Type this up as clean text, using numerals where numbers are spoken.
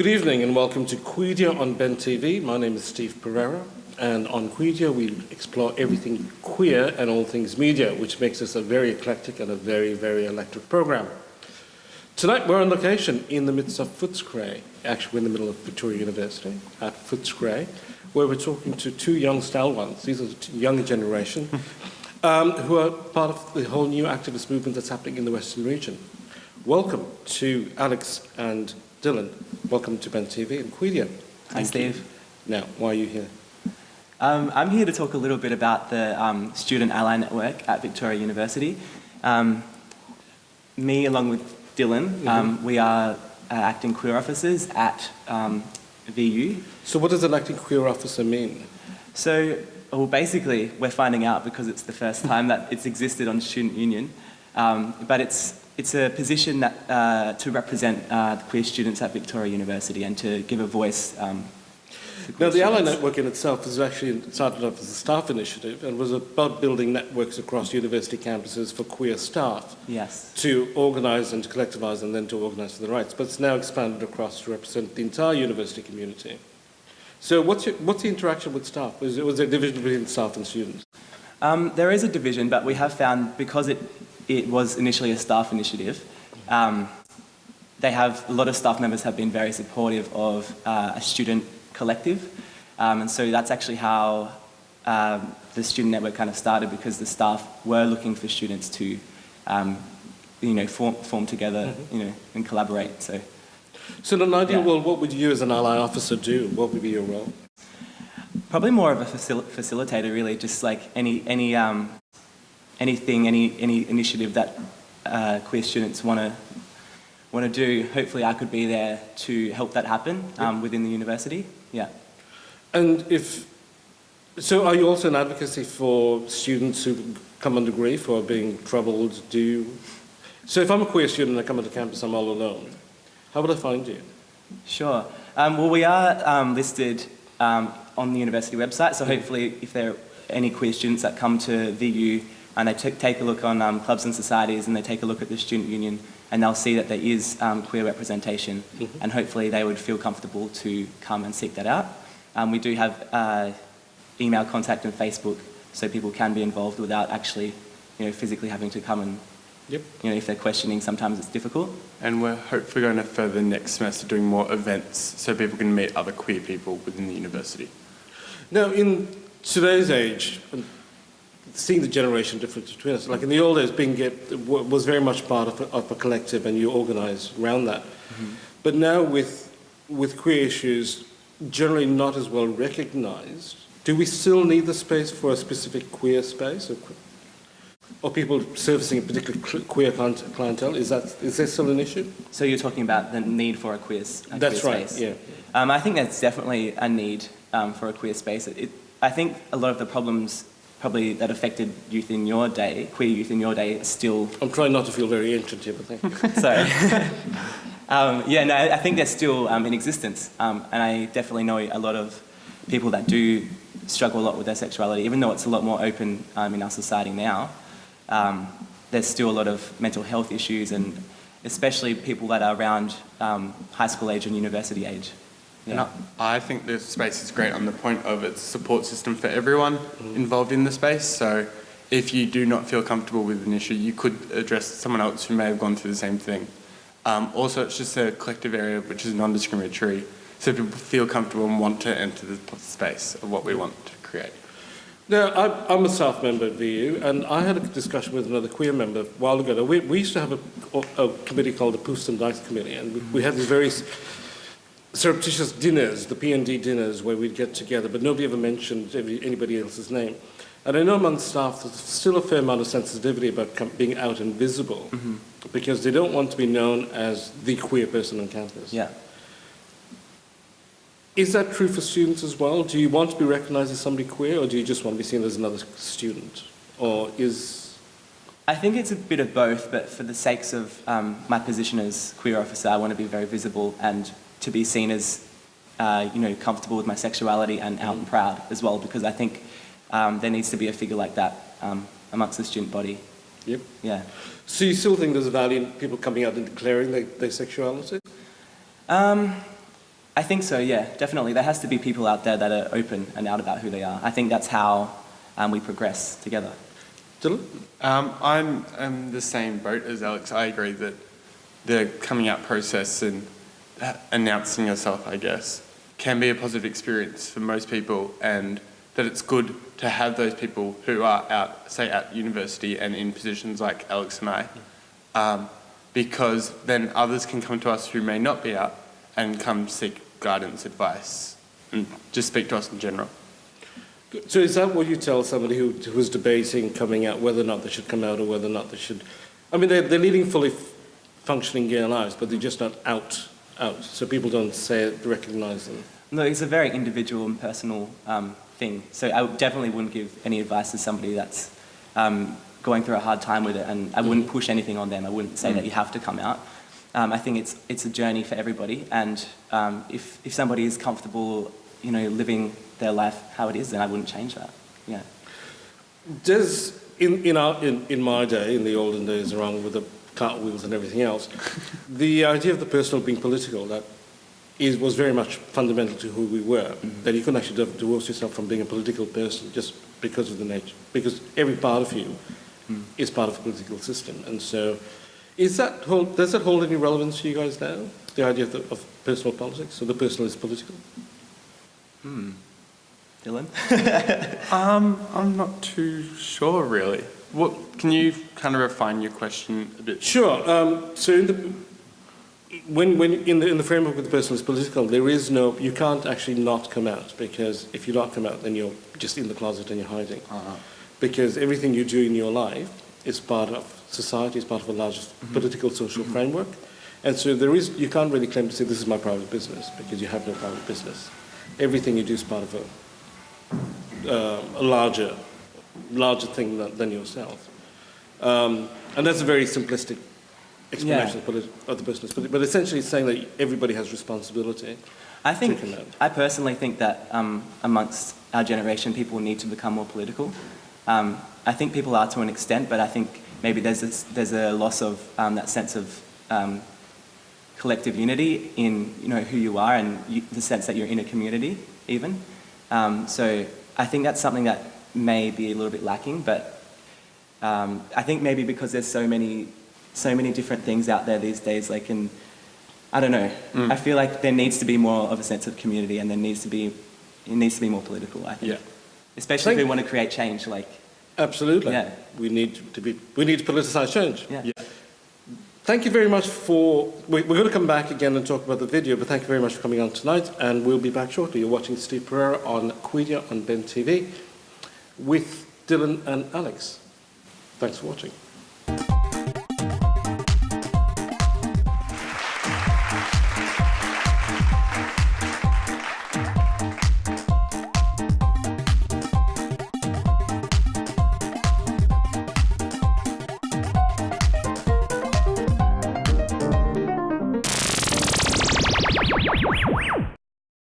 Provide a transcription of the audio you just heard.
Good evening and welcome to Quedia on Ben TV. My name is Steve Pereira, and on Quedia we explore everything queer and all things media, which makes us a very eclectic and a very, very electric program. Tonight we're on location in the midst of Footscray. Actually, we're in the middle of Victoria University at Footscray, where we're talking to two young stalwarts. These are the younger generation who are part of the whole new activist movement that's happening in the Western region. Welcome to Alex and Dylan. Welcome to Ben TV and Quedia. Hi, Steve. Now, why are you here? I'm here to talk a little bit about the Student Ally Network at Victoria University. Me, along with Dylan, we are acting queer officers at VU. So what does an acting queer officer mean? So, well, basically, we're finding out because it's the first time that it's existed on Student Union, but it's a position that to represent the queer students at Victoria University and to give a voice to Now, the students. Ally Network in itself was actually started off as a staff initiative and was about building networks across university campuses for queer staff. Yes. To organise and to collectivise and then to organise for the rights. But it's now expanded across to represent the entire university community. So what's the interaction with staff? Was there a division between staff and students? There is a division, but we have found, because it was initially a staff initiative, a lot of staff members have been very supportive of a student collective, and so that's actually how the student network kind of started, because the staff were looking for students to form together, and collaborate. So in an ideal world, what would you as an ally officer do? What would be your role? Probably more of a facilitator, really, just like any initiative that queer students want to do. Hopefully I could be there to help that happen within the university. Yeah. And so are you also an advocacy for students who come under grief or are being troubled? So if I'm a queer student and I come onto campus, I'm all alone, how would I find you? Sure. Well, we are listed on the university website, so hopefully if there are any queer students that come to VU and they take a look on clubs and societies and they take a look at the student union, and they'll see that there is queer representation, and hopefully they would feel comfortable to come and seek that out. We do have email contact and Facebook, so people can be involved without actually physically having to come and if they're questioning, sometimes it's difficult. And we're hopefully going to further next semester doing more events so people can meet other queer people within the university. Now, in today's age, seeing the generation difference between us, like in the old days, being gay was very much part of a collective and you organised around that. But now with queer issues generally not as well recognised, do we still need the space for a specific queer space? Or people servicing a particular queer clientele? Is there still an issue? So you're talking about the need for a queer space? That's right, yeah. I think there's definitely a need for a queer space. I think a lot of the problems probably that affected youth in your day, queer youth in your day, still... I'm trying not to feel very ancient here, but thank you. Sorry. I think they're still in existence. And I definitely know a lot of people that do struggle a lot with their sexuality, even though it's a lot more open in our society now. There's still a lot of mental health issues, and especially people that are around high school age and university age. Yeah. And I think the space is great on the point of it's a support system for everyone involved in the space. So if you do not feel comfortable with an issue, you could address someone else who may have gone through the same thing. Also, it's just a collective area which is non-discriminatory, so people feel comfortable and want to enter the space of what we want to create. Now, I'm a staff member at VU, and I had a discussion with another queer member a while ago. We used to have a committee called the Poofs and Dykes Committee, and we had these very surreptitious dinners, the P&D dinners, where we'd get together, but nobody ever mentioned anybody else's name. And I know among staff there's still a fair amount of sensitivity about being out and visible, because they don't want to be known as the queer person on campus. Yeah. Is that true for students as well? Do you want to be recognised as somebody queer, or do you just want to be seen as another student? I think it's a bit of both, but for the sakes of my position as queer officer, I want to be very visible and to be seen as, comfortable with my sexuality and out and proud as well, because I think there needs to be a figure like that amongst the student body. Yep. Yeah. So you still think there's a value in people coming out and declaring their sexuality? I think so, yeah, definitely. There has to be people out there that are open and out about who they are. I think that's how we progress together. Dylan? I'm the same boat as Alex. I agree that the coming out process and announcing yourself, I guess, can be a positive experience for most people, and that it's good to have those people who are out, say, at university and in positions like Alex and I, because then others can come to us who may not be out and come seek guidance, advice, and just speak to us in general. So is that what you tell somebody who's debating coming out, whether or not they should come out or whether or not they should... I mean, they're leading fully functioning gay lives, but they're just not out, so people don't say it, recognize them. No, it's a very individual and personal thing. So I definitely wouldn't give any advice to somebody that's going through a hard time with it, and I wouldn't push anything on them. I wouldn't say that you have to come out. I think it's a journey for everybody, and if somebody is comfortable, living their life how it is, then I wouldn't change that. Yeah. Does in my day, in the olden days, around with the cartwheels and everything else, the idea of the personal being political, was very much fundamental to who we were. That you couldn't actually divorce yourself from being a political person just because of the nature, because every part of you is part of a political system, and so. Does that hold any relevance to you guys now? The idea of personal politics, so the personal is political? Dylan? I'm not too sure, really. Can you kind of refine your question a bit? Sure. So in the framework of the personal is political, you can't actually not come out, because if you not come out, then you're just in the closet and you're hiding. Because everything you do in your life is part of society, is part of a larger political, social framework. And so you can't really claim to say this is my private business, because you have no private business. Everything you do is part of a larger thing than yourself. And that's a very simplistic explanation of the business. But essentially it's saying that everybody has responsibility. I personally think that amongst our generation, people need to become more political. I think people are to an extent, but I think maybe there's a loss of that sense of collective unity in who you are, and the sense that you're in a community even. So I think that's something that may be a little bit lacking, but I think maybe because there's so many different things out there these days, I don't know. I feel like there needs to be more of a sense of community, and it needs to be more political, I think. Yeah. Especially if we want to create change, Absolutely. Yeah. We need to politicise change. Yeah. Thank you very much we're going to come back again and talk about the video, but thank you very much for coming on tonight, and we'll be back shortly. You're watching Steve Pereira on Quedia on Ben TV with Dylan and Alex. Thanks for watching.